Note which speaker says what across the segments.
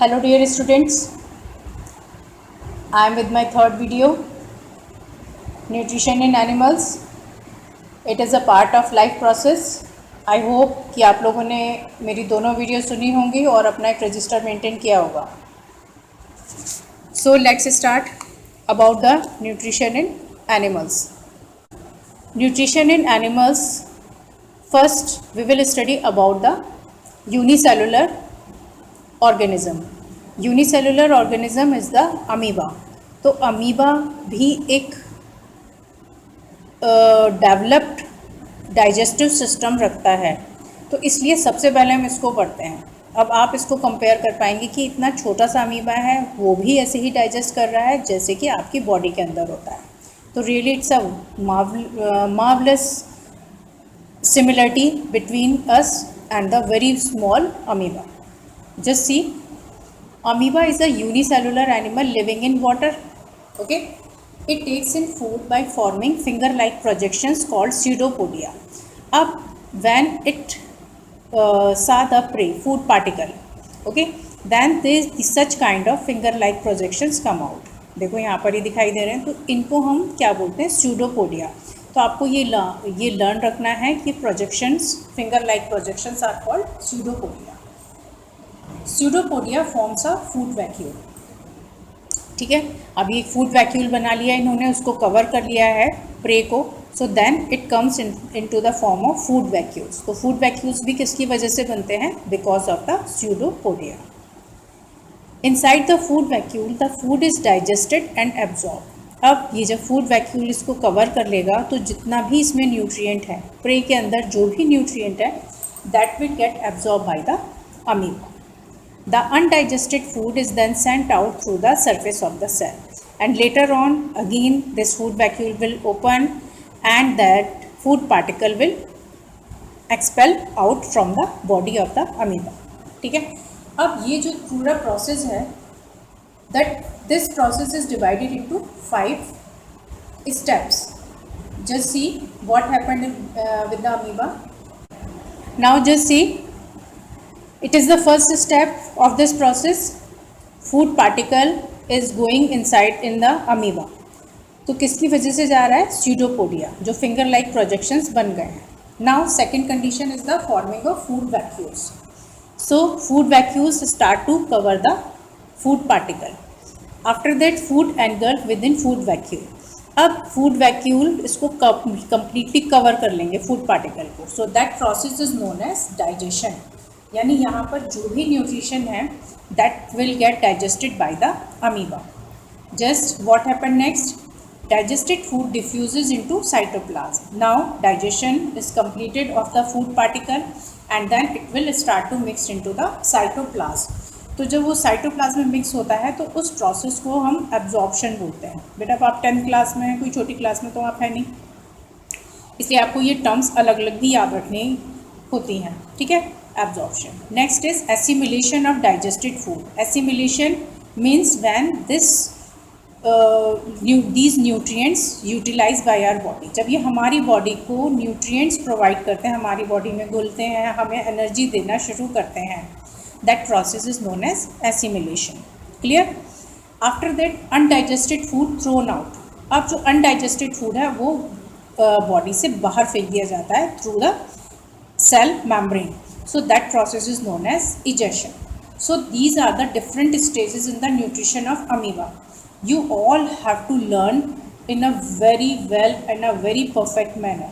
Speaker 1: Hello dear students, I am with my third video, Nutrition in Animals. It is a part of life process. I hope कि आप लोगों ने मेरी दोनों video सुनी होंगी और अपना एक रजिस्टर मेंटेन किया होगा. So let's start about the nutrition in animals. Nutrition in animals. First, we will study about the unicellular organism. Unicellular organism is the amoeba. तो अमीबा भी एक डेवलप्ड डाइजेस्टिव सिस्टम रखता है, तो इसलिए सबसे पहले हम इसको पढ़ते हैं. अब आप इसको कंपेयर कर पाएंगे कि इतना छोटा सा अमीबा है वो भी ऐसे ही डाइजेस्ट कर रहा है जैसे कि आपकी बॉडी के अंदर होता है. तो really it's a marvellous similarity between us and the very small amoeba. Just see, amoeba is a unicellular animal living in water. Okay, it takes in food by forming finger like projections called pseudopodia. Ab when it saw the prey food particle, okay, then this such kind of finger like projections come out. देखो यहाँ पर ही दिखाई दे रहे हैं, तो इनको हम क्या बोलते हैं? pseudopodia. तो आपको ये लर्न रखना है कि projections, finger like projections are called pseudopodia. Pseudopodia forms a food vacuole. ठीक है, अभी एक फूड वैक्यूल बना लिया इन्होंने, उसको कवर कर लिया है प्रे को. So then it comes into the form of food vacuoles. तो फूड वैक्यूल्स भी किसकी वजह से बनते हैं? Because of the pseudopodia. Inside the food vacuole the food is digested and absorb. अब ये जब फूड वैक्यूल इसको कवर कर लेगा तो जितना भी इसमें न्यूट्रिएंट है, प्रे के अंदर जो भी न्यूट्रिएंट है, that will gate absorb by the amoeba. The undigested food is then sent out through the surface of the cell, and later on again this food vacuole will open and that food particle will expel out from the body of the amoeba. ठीक है, अब ये जो पूरा process है, that this process is divided into 5 steps. Just see what happened with the amoeba. Now just see, it is the first step of this process. Food particle is going inside in the amoeba. तो किसकी वजह से जा रहा है? pseudopodia, जो finger like projections बन गए हैं. Now second condition is the forming of food vacuoles. So food vacuoles start to cover the food particle. After that food engulf within food vacuole. अब food vacuole इसको completely cover कर लेंगे food particle को. So that process is known as digestion. यानी यहाँ पर जो भी न्यूट्रिशन है that will get digested by the amoeba. Just what happen next? Digested food diffuses into cytoplasm. Now digestion is completed of the food particle and then it will start to mix into the cytoplasm. तो जब वो cytoplasm में mix होता है तो उस process को हम एब्जॉर्प्शन बोलते हैं. बेटा अब आप 10th क्लास में हैं, कोई छोटी क्लास में तो आप है नहीं, इसलिए आपको ये टर्म्स अलग अलग भी याद रखनी होती हैं. ठीक है, absorption. Next is assimilation of digested food. Assimilation means when these nutrients utilized by our body. जब ये हमारी बॉडी को nutrients provide करते हैं, हमारी बॉडी में घुलते हैं, हमें एनर्जी देना शुरू करते हैं, that process is known as assimilation. Clear? After that undigested food thrown out. अब जो undigested food है वो बॉडी से बाहर फेंक दिया जाता है through the cell membrane. So that process is known as egestion. So these are the different stages in the nutrition of amoeba. You all have to learn in a very well and a very perfect manner.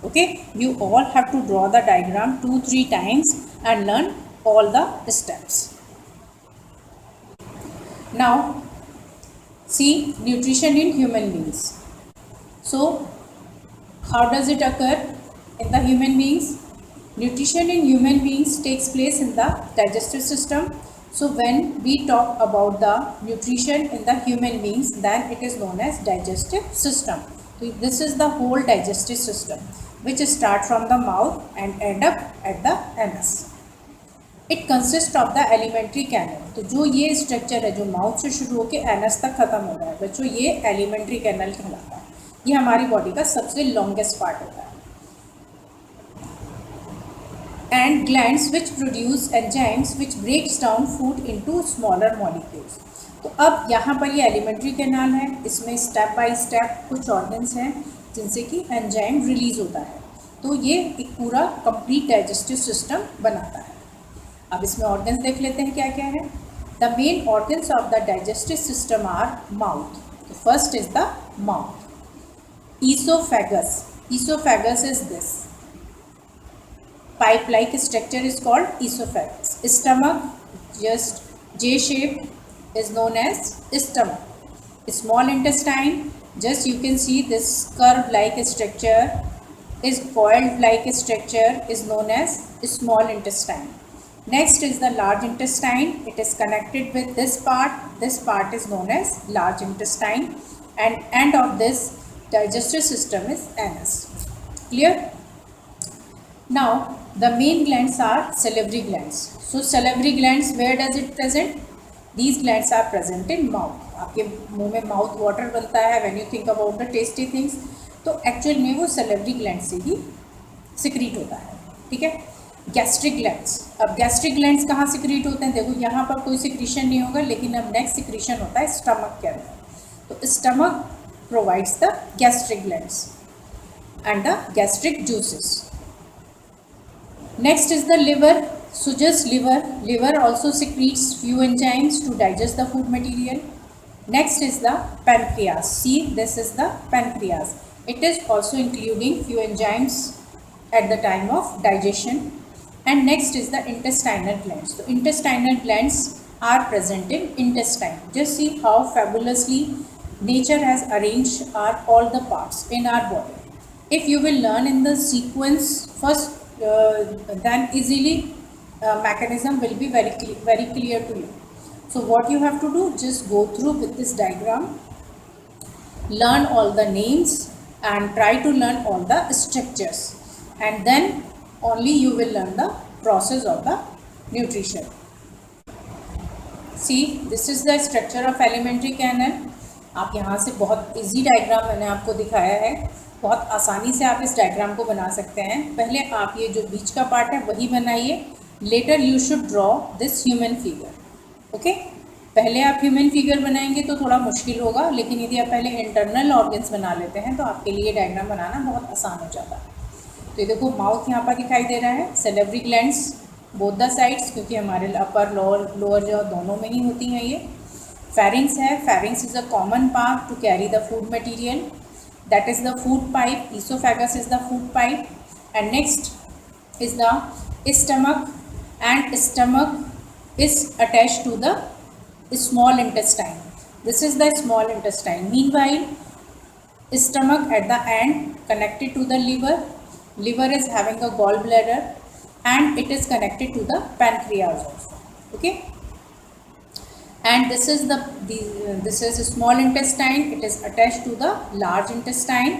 Speaker 1: Okay, you all have to draw the diagram 2-3 times and learn all the steps. Now see nutrition in human beings. So how does it occur in the human beings? Nutrition in human beings takes place in the digestive system. So when we talk about the nutrition in the human beings, then it is known as digestive system. So this is the whole digestive system which start from the mouth and end up at the anus. It consists of the alimentary canal. तो जो ये structure है जो mouth से शुरू होकर anus तक खत्म हो रहा है बच्चों, ये एलिमेंट्री कैनल कहलाता है. ये हमारी बॉडी का सबसे लॉन्गेस्ट पार्ट होता है. and glands which produce enzymes which breaks down food into smaller molecules. तो अब यहाँ पर ये एलिमेंट्री कैनाल है, इसमें स्टेप बाय स्टेप कुछ ऑर्गन्स हैं जिनसे कि एंजाइम रिलीज होता है, तो ये एक पूरा कंप्लीट डाइजेस्टिव सिस्टम बनाता है। अब इसमें ऑर्गन्स देख लेते हैं क्या क्या है। The main organs of the digestive system are mouth. तो first is the mouth. Esophagus. Esophagus is this. Pipe-like structure is called esophagus. Stomach, just J-shape, is known as stomach. Small intestine, just you can see this curve-like structure is coiled-like structure is known as small intestine. Next is the large intestine. It is connected with this part. This part is known as large intestine, and end of this digestive system is anus. Clear? Now the main glands are salivary glands. So salivary glands, where does it present? These glands are present in mouth. आपके मुंह में mouth water बनता है when you think about the tasty things. तो actual में वो salivary gland से ही secrete होता है, ठीक है। गैस्ट्रिक ग्लैंड्स, अब गैस्ट्रिक ग्लैंड्स कहाँ सिक्रीट होते हैं? देखो यहाँ पर कोई सिक्रीशन नहीं होगा, लेकिन अब नेक्स्ट सिक्रीशन होता है स्टमक के अंदर। तो stomach provides the gastric glands and the gastric juices. Next is the liver. So just liver also secretes few enzymes to digest the food material. Next is the pancreas. See, this is the pancreas. It is also including few enzymes at the time of digestion. And next is the intestinal glands. So intestinal glands are present in intestine. Just see how fabulously nature has arranged all the parts in our body. If you will learn in the sequence first, then easily mechanism will be very clear to you. So what you have to do, just go through with this diagram, learn all the names and try to learn all the structures, and then only you will learn the process of the nutrition. See, this is the structure of alimentary canal. आप यहाँ से बहुत easy diagram मैंने आपको दिखाया है, बहुत आसानी से आप इस डायग्राम को बना सकते हैं। पहले आप ये जो बीच का पार्ट है वही बनाइए, later you should draw this human figure. Okay, पहले आप ह्यूमन फिगर बनाएंगे तो थोड़ा मुश्किल होगा, लेकिन यदि आप पहले इंटरनल ऑर्गन्स बना लेते हैं तो आपके लिए डायग्राम बनाना बहुत आसान हो जाता है। तो ये देखो माउथ यहाँ पर दिखाई दे रहा है, salivary glands both the sides, क्योंकि हमारे अपर लोअर जॉ दोनों में ही होती हैं ये। Pharynx है, pharynx is a common part to carry the food material, that is the food pipe. Esophagus is the food pipe, and next is the stomach, and stomach is attached to the small intestine. This is the small intestine. Meanwhile, stomach at the end connected to the liver. Liver is having a gallbladder, and it is connected to the pancreas also. Okay. And this is this is a small intestine. It is attached to the large intestine,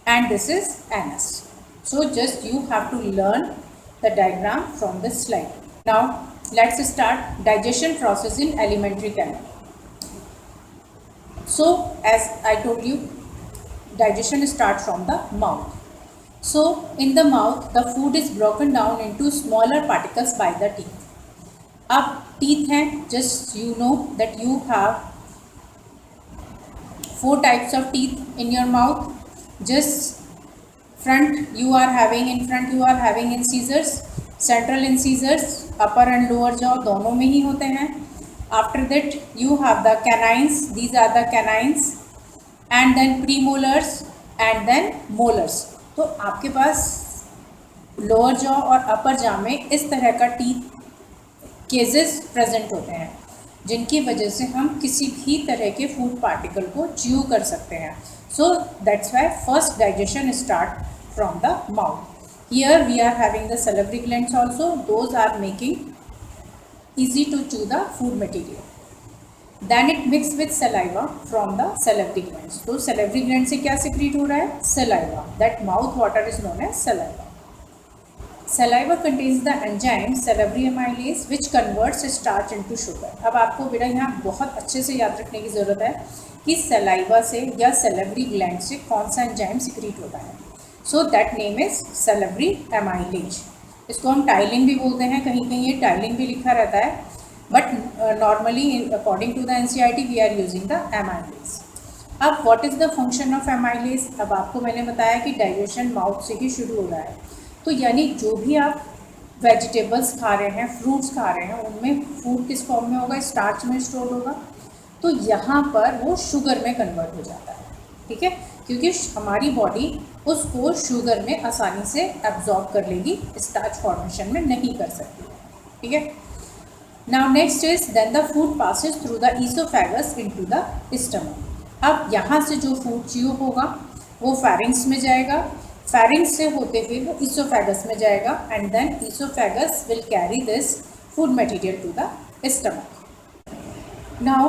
Speaker 1: and this is anus. So just you have to learn the diagram from this slide. Now let's start digestion process in alimentary canal. So as I told you, digestion starts from the mouth. So in the mouth, the food is broken down into smaller particles by the teeth. अब teeth हैं, just you know that you have 4 types of teeth in your mouth. Just front you are having incisors, central incisors, upper and lower jaw दोनों में ही होते हैं। After that you have the canines, these are the canines, and then premolars and then molars. तो आपके पास lower jaw और अपर jaw में इस तरह का टीथ केजेस प्रेजेंट होते हैं, जिनकी वजह से हम किसी भी तरह के फूड पार्टिकल को च्यू कर सकते हैं। So that's why first digestion start from the mouth. Here we are having the salivary glands also, those are making easy to chew the food material. Then it mix with saliva from the salivary glands. तो salivary gland से क्या secrete हो रहा है? Saliva. That mouth water is known as saliva. Saliva contains the enzyme salivary amylase which converts starch into sugar. अब आपको बेटा यहाँ बहुत अच्छे से याद रखने की ज़रूरत है कि सलाइवा से या salivary gland से कौन सा एंजाइम सिक्रीट होता है। So that name is salivary amylase. इसको हम टाइलिन भी बोलते हैं, कहीं कहीं ये टाइलिन भी लिखा रहता है, but normally according to the NCERT we are using the amylase. अब what is the function of amylase? अब आपको मैंने बताया कि डाइजेशन माउथ से ही शुरू हो रहा है, तो यानी जो भी आप वेजिटेबल्स खा रहे हैं, फ्रूट्स खा रहे हैं, उनमें फूड किस फॉर्म में होगा? स्टार्च में स्टोर होगा, तो यहाँ पर वो शुगर में कन्वर्ट हो जाता है, ठीक है, क्योंकि हमारी बॉडी उसको शुगर में आसानी से एब्जॉर्ब कर लेगी, स्टार्च फॉर्मेशन में नहीं कर सकती, ठीक है। Now next is then the food passes through the oesophagus into the stomach. अब यहाँ से जो फूड च्यू होगा वो फेरिंग्स में जाएगा, फेरिंग्स से होते हुए वो ईसोफेगस में जाएगा, and then oesophagus will carry this food material to the stomach. Now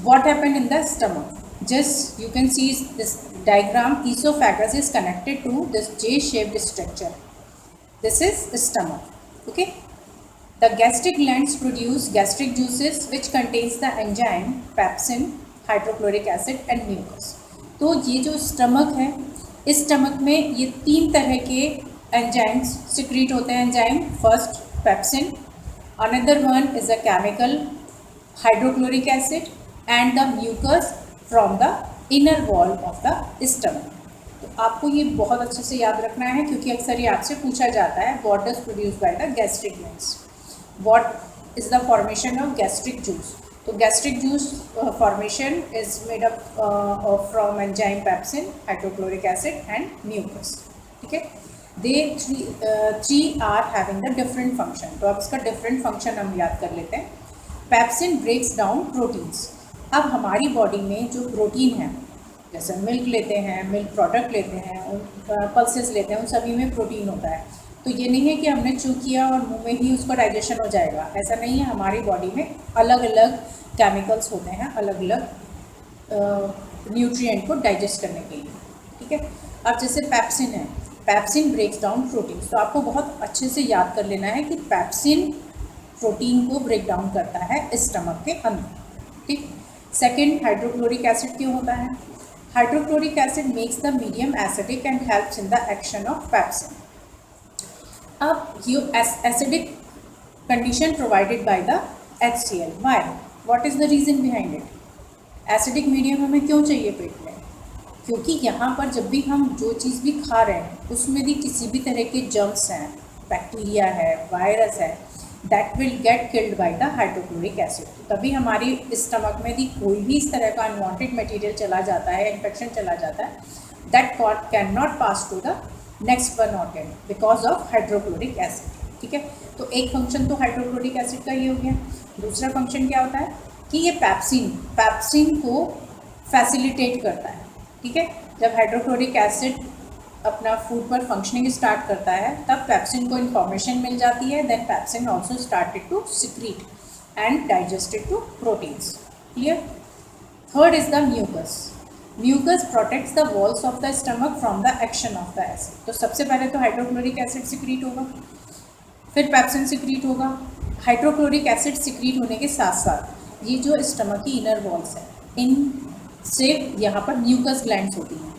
Speaker 1: what happened in the stomach? Just you can see this diagram, esophagus is connected to this J-shaped structure. This is stomach, okay. The gastric glands produce gastric juices which contains the enzyme pepsin, hydrochloric acid and mucus. तो ये जो stomach है, इस stomach में ये 3 तरह के enzymes secrete होते हैं। Enzyme first pepsin, another one is a chemical hydrochloric acid and the mucus from the inner wall of the stomach. तो आपको ये बहुत अच्छे से याद रखना है, क्योंकि अक्सर ये आपसे पूछा जाता है what does produce by the gastric glands, what is the formation of gastric juice. तो gastric juice formation is made up of from enzyme pepsin, hydrochloric acid and mucus, ठीक है। They three are having the different function. तो अब इसका different function हम याद कर लेते हैं। Pepsin breaks down proteins. अब हमारी बॉडी में जो प्रोटीन है, जैसे मिल्क लेते हैं, मिल्क प्रोडक्ट लेते हैं, पल्सेस लेते हैं, उन सभी में प्रोटीन होता है। तो ये नहीं है कि हमने चू किया और मुंह में ही उसका डाइजेशन हो जाएगा, ऐसा नहीं है। हमारी बॉडी में अलग अलग केमिकल्स होते हैं, अलग अलग न्यूट्रिएंट को डाइजेस्ट करने के लिए, ठीक है। अब जैसे पेप्सिन है, पेप्सिन ब्रेक्स डाउन प्रोटीन्स, तो आपको बहुत अच्छे से याद कर लेना है कि पेप्सिन प्रोटीन को ब्रेक डाउन करता है स्टमक के अंदर, ठीक। सेकेंड, हाइड्रोक्लोरिक एसिड क्यों होता है? Hydrochloric acid makes the medium acidic and helps in the action of pepsin. अब ये acidic condition provided by the HCl, why, what is the reason behind it? Acidic medium हमें क्यों चाहिए पेट में? क्योंकि यहाँ पर जब भी हम जो चीज़ भी खा रहे हैं उसमें भी किसी भी तरह के जर्म्स हैं, बैक्टीरिया है, वायरस है, that will get killed by the hydrochloric acid. तभी हमारी स्टमक में भी कोई भी इस तरह का अनवांटेड मटेरियल चला जाता है, इन्फेक्शन चला जाता है, that can not pass to the next one organ because of hydrochloric acid, ठीक है। तो एक फंक्शन तो हाइड्रोक्लोरिक एसिड का ये हो गया। दूसरा फंक्शन क्या होता है कि ये पेप्सिन को फैसिलिटेट करता है, ठीक है। जब हाइड्रोक्लोरिक एसिड अपना फूड पर फंक्शनिंग स्टार्ट करता है तब पेप्सिन को इन्फॉर्मेशन मिल जाती है, then pepsin also started to secrete and digested to proteins, clear. Third is the mucus. Mucus protects the walls of the stomach from the action of the acid. तो सबसे पहले तो हाइड्रोक्लोरिक एसिड सिक्रीट होगा, फिर pepsin secrete होगा। Hydrochloric acid secrete होने के साथ साथ ये जो स्टमक की इनर वॉल्स हैं, इनसे यहाँ पर म्यूकस ग्लैंड्स होती हैं,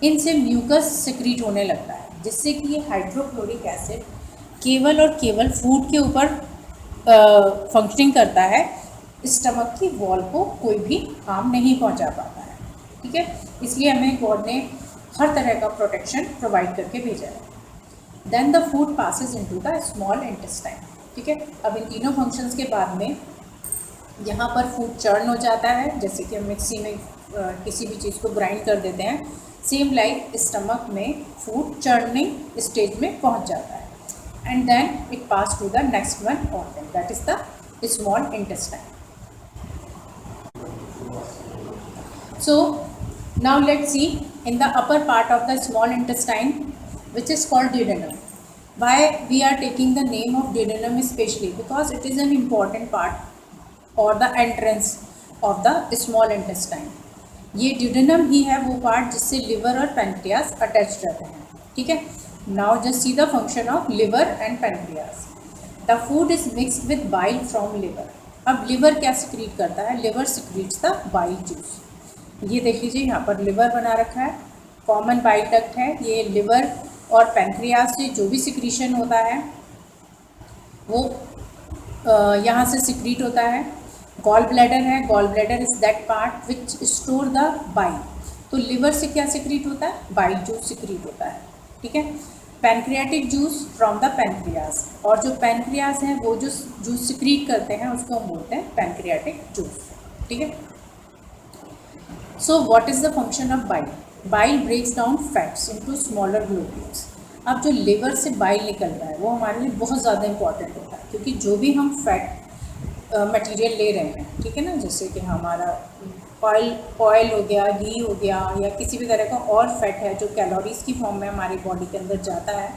Speaker 1: इनसे म्यूकस सिक्रीट होने लगता है, जिससे कि ये हाइड्रोक्लोरिक एसिड केवल और केवल फूड के ऊपर फंक्शनिंग करता है, स्टमक की वॉल को कोई भी हार्म नहीं पहुंचा पाता है, ठीक है। इसलिए हमें गॉड ने हर तरह का प्रोटेक्शन प्रोवाइड करके भेजा है। Then the food passes into the small intestine, ठीक है। अब इन तीनों फंक्शंस के बाद में यहाँ पर फूड चर्न हो जाता है, जैसे कि हम मिक्सी में किसी भी चीज़ को ग्राइंड कर देते हैं, सेम लाइक स्टमक में फूड चर्निंग स्टेज में पहुँच जाता है, and then it pass to the next one organ, that is the small intestine. So now let's see in the upper part of the small intestine, which is called duodenum. Why we are taking the name of duodenum especially? Because it is an important part or the entrance of the small intestine. ये duodenum ही है वो part जिससे liver और pancreas attached रहते हैं, ठीक है। Now just see the function of liver and pancreas. The food is mixed with bile from liver. अब liver क्या secrete करता है? Liver secretes the bile juice. ये देख लीजिए यहाँ पर लिवर बना रखा है, कॉमन बाइल डक्ट है, ये लिवर और पैंक्रियाज से जो भी सिक्रीशन होता है वो यहाँ से सिक्रीट होता है। गॉल ब्लैडर है, gall bladder is that part which store the bile. तो लिवर से क्या सिक्रीट होता है? बाइल जूस सिक्रीट होता है, ठीक है। Pancreatic juice from the pancreas, और जो पैंक्रियाज है वो जो जूस सिक्रीट करते हैं उसको हम बोलते हैं पैंक्रियाटिक जूस, ठीक है। So what is the function of bile? Bile breaks down fats into smaller globules. अब जो लिवर से बाइल निकल रहा है वो हमारे लिए बहुत ज़्यादा इंपॉर्टेंट होता है, क्योंकि जो भी हम फैट मटेरियल ले रहे हैं, ठीक है ना, जैसे कि हमारा ऑयल हो गया, घी हो गया, या किसी भी तरह का और फैट है जो कैलोरीज की फॉर्म में हमारी बॉडी के अंदर जाता है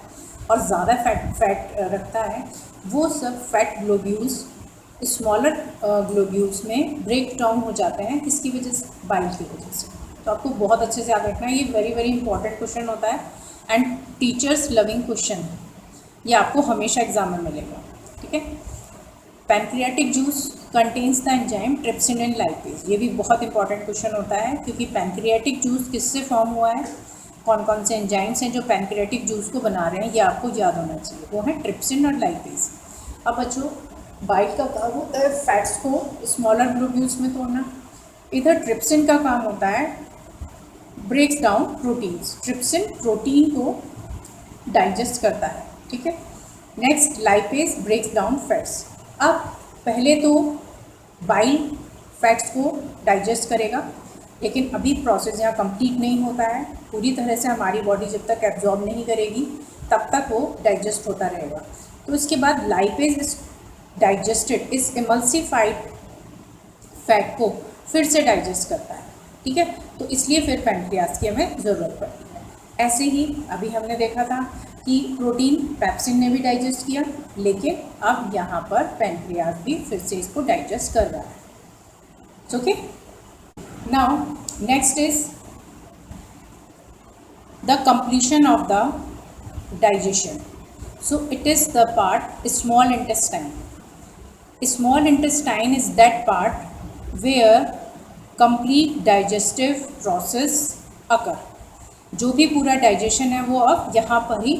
Speaker 1: और ज़्यादा फैट रखता है, वो सब फैट ग्लोब्यूल्स स्मॉलर ग्लोब्यूल्स में ब्रेक डाउन हो जाते हैं। किसकी वजह से? बाइल की वजह से। तो आपको बहुत अच्छे से याद रखना है, ये वेरी वेरी इंपॉर्टेंट क्वेश्चन होता है एंड टीचर्स लविंग क्वेश्चन है, ये आपको हमेशा एग्जाम में मिलेगा, ठीक है। Pancreatic juice contains the enzyme trypsin and lipase. ये भी बहुत इंपॉर्टेंट क्वेश्चन होता है, क्योंकि पैंक्रियाटिक जूस किससे फॉर्म हुआ है, कौन कौन से एंजाइम्स हैं जो पैंक्रियाटिक जूस को बना रहे हैं, ये आपको याद होना चाहिए। वो है ट्रिप्सिन और लाइपेज। अब बच्चों, बाइल का काम होता है फैट्स को स्मॉलर ग्लोब्यूल्स में तोड़ना, इधर ट्रिप्सिन का काम होता है breaks down proteins. Trypsin protein को डाइजेस्ट करता है, ठीक है। Next, lipase breaks down fats. अब पहले तो बाइल फैट्स को डाइजेस्ट करेगा, लेकिन अभी प्रोसेस यहाँ कंप्लीट नहीं होता है पूरी तरह से। हमारी बॉडी जब तक एब्जॉर्ब नहीं करेगी तब तक वो डाइजेस्ट होता रहेगा। तो इसके बाद लाइपेज इज डाइजेस्टेड, इस इमल्सिफाइड फैट को फिर से डाइजेस्ट करता है, ठीक है। तो इसलिए फिर पैंक्रियाज की हमें ज़रूरत पड़ती है। ऐसे ही अभी हमने देखा था कि प्रोटीन पेप्सिन ने भी डाइजेस्ट किया, लेकिन अब यहाँ पर पैंक्रियाज भी फिर से इसको डाइजेस्ट कर रहा है, okay. Now next is the completion of the digestion. So it is the part small intestine. Small intestine is that part where complete digestive process occur. जो भी पूरा डाइजेशन है वो अब यहाँ पर ही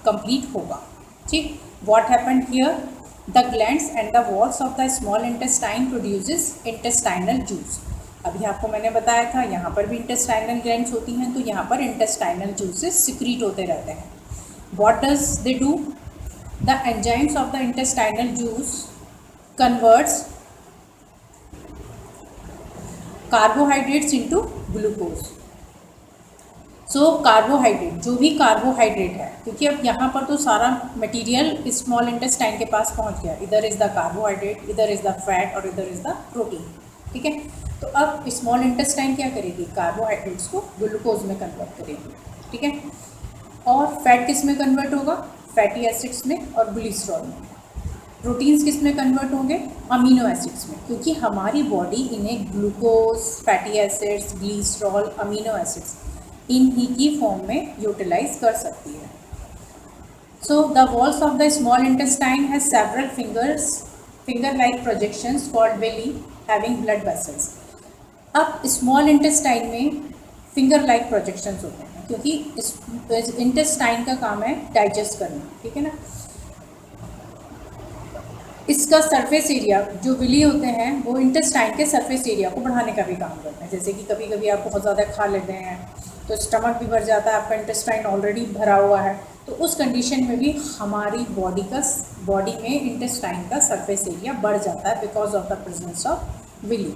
Speaker 1: कंप्लीट होगा, ठीक। What happened here? The glands and the walls of the small intestine produces intestinal juice. अभी आपको मैंने बताया था यहाँ पर भी इंटेस्टाइनल ग्लैंड्स होती हैं, तो यहाँ पर इंटेस्टाइनल जूसेस सिक्रीट होते रहते हैं। What does they do? The enzymes of the intestinal juice converts carbohydrates into glucose. So carbohydrate, जो भी कार्बोहाइड्रेट है, क्योंकि अब यहाँ पर तो सारा मटेरियल स्मॉल इंटेस्टाइन के पास पहुँच गया, इधर इज़ द कार्बोहाइड्रेट, इधर इज़ द फैट और इधर इज़ द प्रोटीन, ठीक है। तो अब स्मॉल इंटेस्टाइन क्या करेगी? कार्बोहाइड्रेट्स को ग्लूकोज में कन्वर्ट करेगी, ठीक है। और फैट किस में कन्वर्ट होगा? फैटी एसिड्स में और ग्लिसरॉल में। प्रोटीन्स किस में कन्वर्ट होंगे? अमीनो एसिड्स में, क्योंकि हमारी बॉडी इन्हें glucose, fatty acids, glycerol, amino acids इन्हीं की फॉर्म में यूटिलाइज कर सकती है। So the walls of the small intestine has several finger like projections called villi having blood vessels. अब स्मॉल इंटेस्टाइन में फिंगर लाइक प्रोजेक्शंस होते हैं, क्योंकि इंटेस्टाइन का काम है डाइजेस्ट करना, ठीक है ना। इसका सरफेस एरिया, जो विली होते हैं वो इंटेस्टाइन के सरफेस एरिया को बढ़ाने का भी काम करते हैं। जैसे कि कभी कभी आप बहुत ज़्यादा खा लेते हैं तो स्टमक भी भर जाता है, आपका इंटेस्टाइन ऑलरेडी भरा हुआ है, तो उस कंडीशन में भी हमारी बॉडी में इंटेस्टाइन का सरफेस एरिया बढ़ जाता है because of the presence of villi.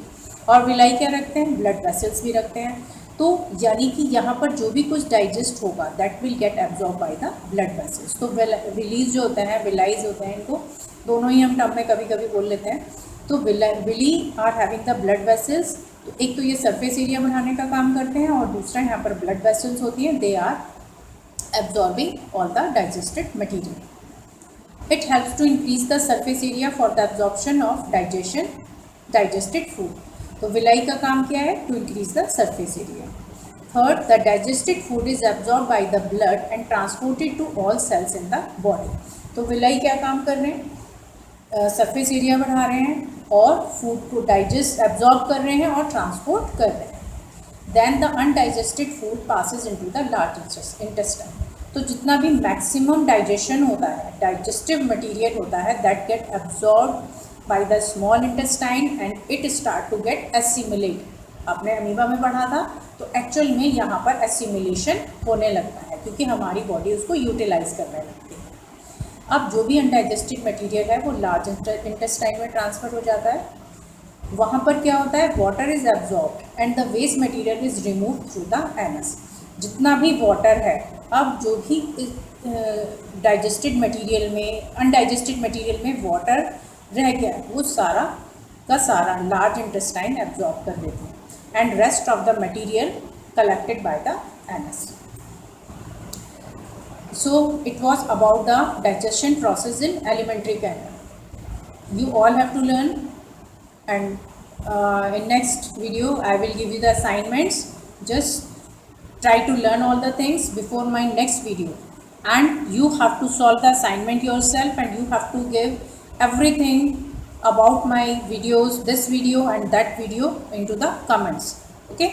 Speaker 1: और विलाई क्या रखते हैं? ब्लड वेसल्स भी रखते हैं। तो यानी कि यहाँ पर जो भी कुछ डाइजेस्ट होगा that will gate absorb by the blood vessels. तो विलीज जो होते हैं, विलाइज होते हैं, इनको दोनों ही हम टर्म में कभी कभी बोल लेते हैं। तो villi are having the blood vessels. तो एक तो ये सरफेस एरिया बढ़ाने का काम करते हैं और दूसरा यहाँ पर ब्लड वेसल्स होती हैं, they are absorbing all the digested material. It helps to increase the surface area for the absorption of digested food. तो विलाई का काम क्या है? To increase the surface area. Third, the digested food is absorb by the blood and transported to all cells in the body. तो villi क्या काम कर रहे हैं? सरफेस एरिया बढ़ा रहे हैं और फूड को एब्जॉर्ब कर रहे हैं और ट्रांसपोर्ट कर रहे हैं। Then the undigested food passes into the large intestine. तो जितना भी मैक्सिमम डाइजेशन होता है, डाइजेस्टिव मटेरियल होता है, that get absorb by the small intestine and it start to get assimilate. आपने अमीबा में पढ़ा था, तो एक्चुअल में यहाँ पर एसिमिलेशन होने लगता है क्योंकि हमारी बॉडी उसको यूटिलाइज करने लगती है। अब जो भी अनडाइजेस्टेड मटेरियल है वो लार्ज इंटेस्टाइन में ट्रांसफ़र हो जाता है। वहाँ पर क्या होता है, water is absorbed and the waste material is remove through the anus. जितना भी वाटर है, अब जो भी डाइजेस्टेड मटेरियल में, अनडाइजेस्टेड मटेरियल में वाटर रह गया वो सारा का सारा लार्ज इंटेस्टाइन एब्जॉर्ब कर देते हैं and rest of the material collected by the anus. So it was about the digestion process in alimentary canal. You all have to learn, and in next video I will give you the assignments. Just try to learn all the things before my next video, and you have to solve the assignment yourself, and you have to give everything about my videos, this video and that video, into the comments. Okay.